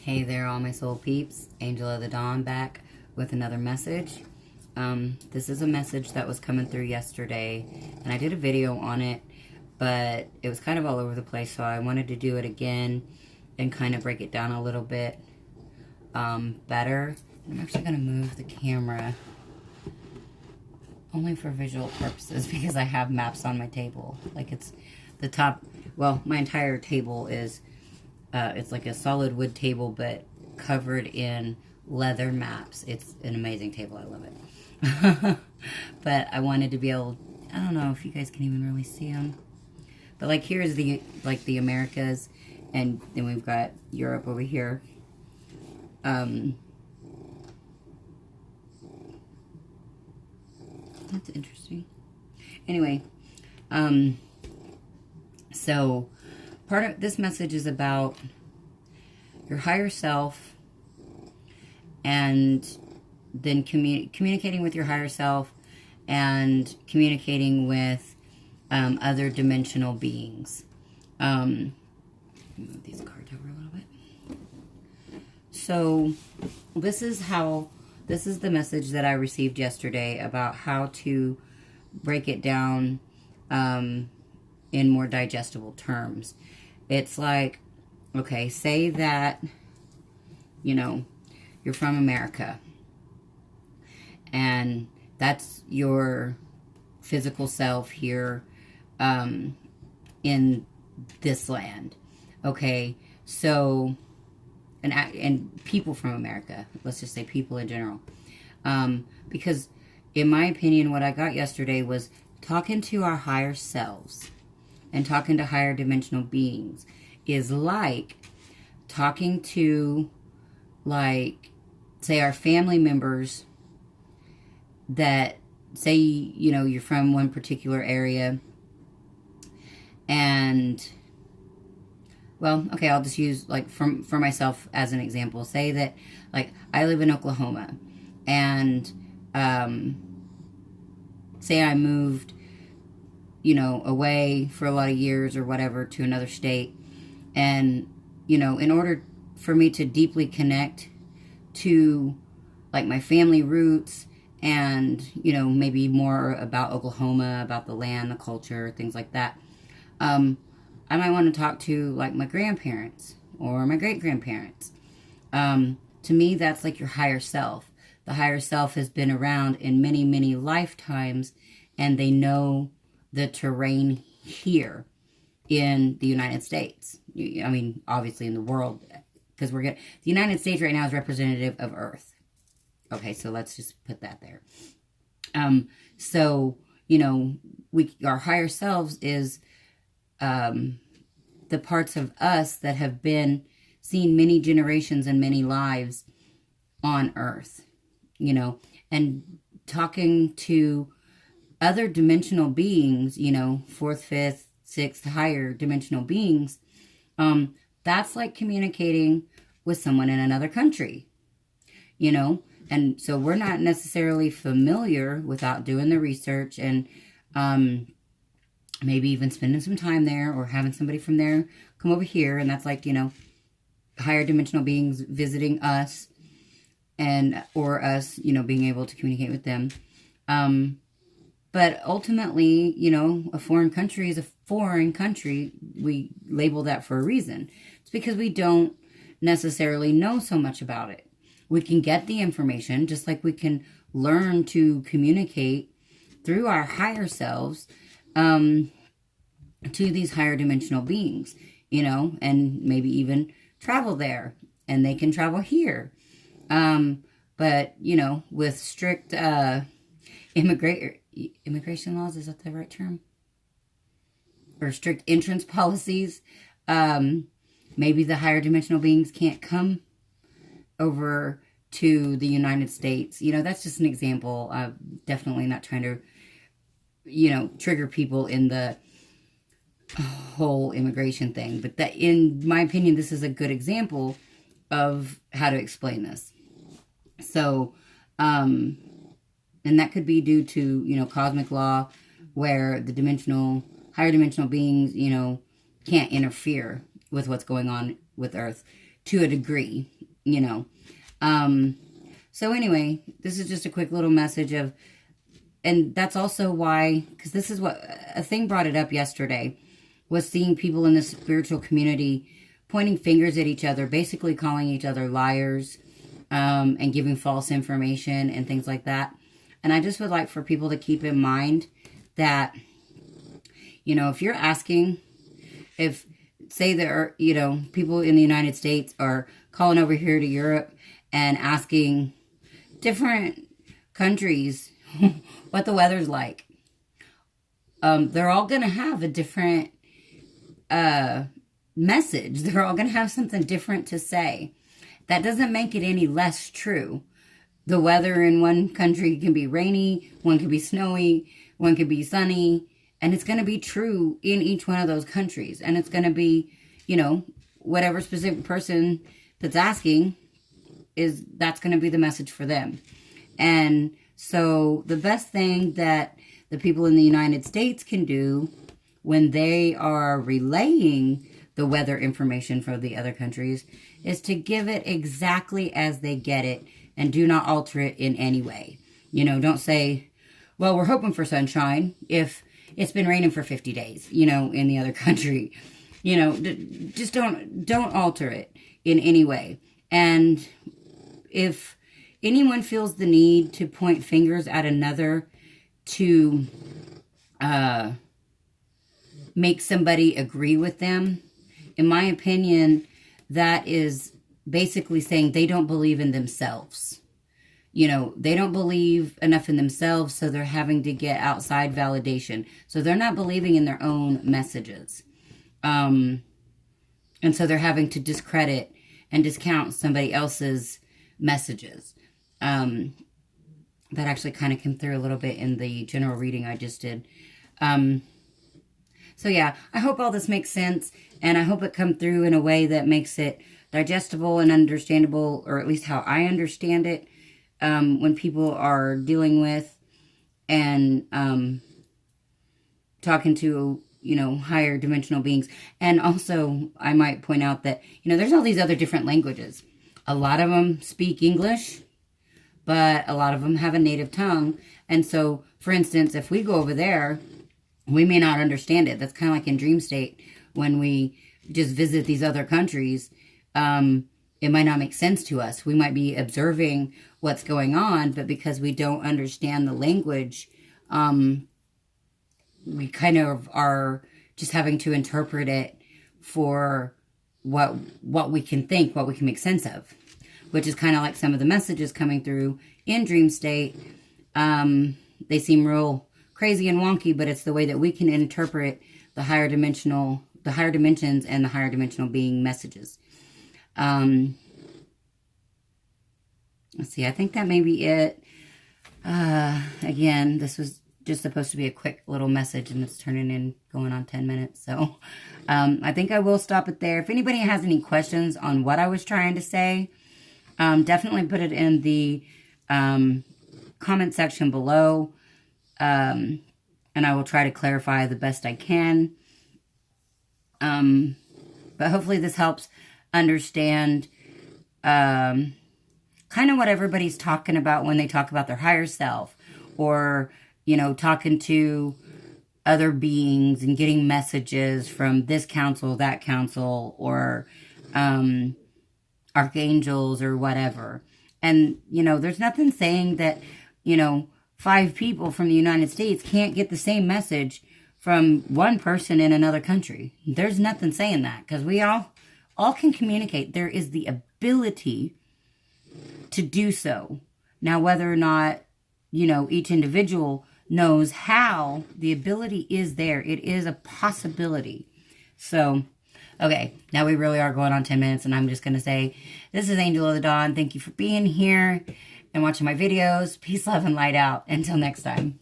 Hey there, all my soul peeps. Angel of the Dawn back with another message. This is a message that was coming through yesterday, and I did a video on it, but it was kind of all over the place, so I wanted to do it again and kind of break it down a little bit better. I'm actually going to move the camera only for visual purposes because I have maps on my table. Like, it's the top, well, my entire table is it's like a solid wood table, but covered in leather maps. It's an amazing table. I love it. But I wanted to be able, I don't know if you guys can even really see them. But like here's the, like the Americas, and then we've got Europe over here. That's interesting. Anyway, so part of this message is about your higher self, and then communicating with your higher self and communicating with other dimensional beings. Move these cards over a little bit. So this is the message that I received yesterday about how to break it down in more digestible terms. It's like, okay, say that, you know, you're from America, and that's your physical self here in this land. Okay, so, and people from America, let's just say people in general. Because in my opinion, what I got yesterday was talking to our higher selves and talking to higher dimensional beings is like talking to, like, say our family members that, say, you know, you're from one particular area, and, well, okay, I'll just use, like, for myself as an example. Say that, like, I live in Oklahoma, and, say I moved, you know, away for a lot of years or whatever to another state, and, you know, in order for me to deeply connect to, like, my family roots and, you know, maybe more about Oklahoma, about the land, the culture, things like that, I might want to talk to, like, my grandparents or my great-grandparents. To me, that's like your higher self. The higher self has been around in many, many lifetimes, and they know the terrain here in the United States. I mean, obviously in the world, because the United States right now is representative of Earth. Okay, so let's just put that there. So, you know, our higher selves is the parts of us that have been seen many generations and many lives on Earth, you know, and talking to other dimensional beings, you know, fourth, fifth, sixth, higher dimensional beings, that's like communicating with someone in another country, you know. And so we're not necessarily familiar without doing the research and maybe even spending some time there or having somebody from there come over here. And that's like, you know, higher dimensional beings visiting us, and or us, you know, being able to communicate with them. But ultimately, you know, a foreign country is a foreign country. We label that for a reason. It's because we don't necessarily know so much about it. We can get the information, just like we can learn to communicate through our higher selves to these higher dimensional beings, you know, and maybe even travel there, and they can travel here. But, you know, with strict immigration laws, is that the right term? Or strict entrance policies, maybe the higher dimensional beings can't come over to the United States. You know, that's just an example. I'm definitely not trying to, you know, trigger people in the whole immigration thing. But that, in my opinion, this is a good example of how to explain this. So, and that could be due to, you know, cosmic law, where the higher dimensional beings, you know, can't interfere with what's going on with Earth to a degree. you know. So anyway, this is just a quick little message of, and that's also why, because this is what, a thing brought it up yesterday, was seeing people in the spiritual community pointing fingers at each other, basically calling each other liars, and giving false information and things like that. And I just would like for people to keep in mind that, you know, if you're asking, if, say there are, you know, people in the United States are calling over here to Europe and asking different countries what the weather's like. They're all going to have a different message. They're all going to have something different to say. That doesn't make it any less true. The weather in one country can be rainy, one can be snowy, one can be sunny, and it's going to be true in each one of those countries. And it's going to be, you know, whatever specific person that's asking that's going to be the message for them. And so the best thing that the people in the United States can do when they are relaying the weather information for the other countries is to give it exactly as they get it and do not alter it in any way. You know, don't say, well, we're hoping for sunshine if it's been raining for 50 days, you know, in the other country. You know, just don't alter it in any way. And if anyone feels the need to point fingers at another to make somebody agree with them, in my opinion, that is basically saying they don't believe in themselves. You know, they don't believe enough in themselves, so they're having to get outside validation. So they're not believing in their own messages. And so they're having to discredit and discount somebody else's messages. That actually kind of came through a little bit in the general reading I just did. So yeah, I hope all this makes sense, and I hope it come through in a way that makes it digestible and understandable, or at least how I understand it, when people are dealing with and talking to, you know, higher dimensional beings. And also, I might point out that, you know, there's all these other different languages. A lot of them speak English, but a lot of them have a native tongue. And so, for instance, if we go over there, we may not understand it. That's kind of like in dream state when we just visit these other countries. It might not make sense to us. We might be observing what's going on, but because we don't understand the language, we kind of are just having to interpret it for what we can think, what we can make sense of, which is kind of like some of the messages coming through in dream state. They seem real crazy and wonky, but it's the way that we can interpret the higher dimensions and the higher dimensional being messages. Let's see, I think that may be it. Again, this was just supposed to be a quick little message, and it's turning in going on 10 minutes. So, I think I will stop it there. If anybody has any questions on what I was trying to say, definitely put it in the, comment section below. And I will try to clarify the best I can. But hopefully this helps understand, kind of what everybody's talking about when they talk about their higher self, or, you know, talking to other beings and getting messages from this council, that council, or, archangels or whatever. And, you know, there's nothing saying that, you know, 5 people from the United States can't get the same message from one person in another country. There's nothing saying that, because we all can communicate. There is the ability to do so. Now, whether or not, you know, each individual knows how, the ability is there. It is a possibility. So, okay, now we really are going on 10 minutes, and I'm just going to say, this is Angel of the Dawn. Thank you for being here and watching my videos. Peace, love, and light out. Until next time.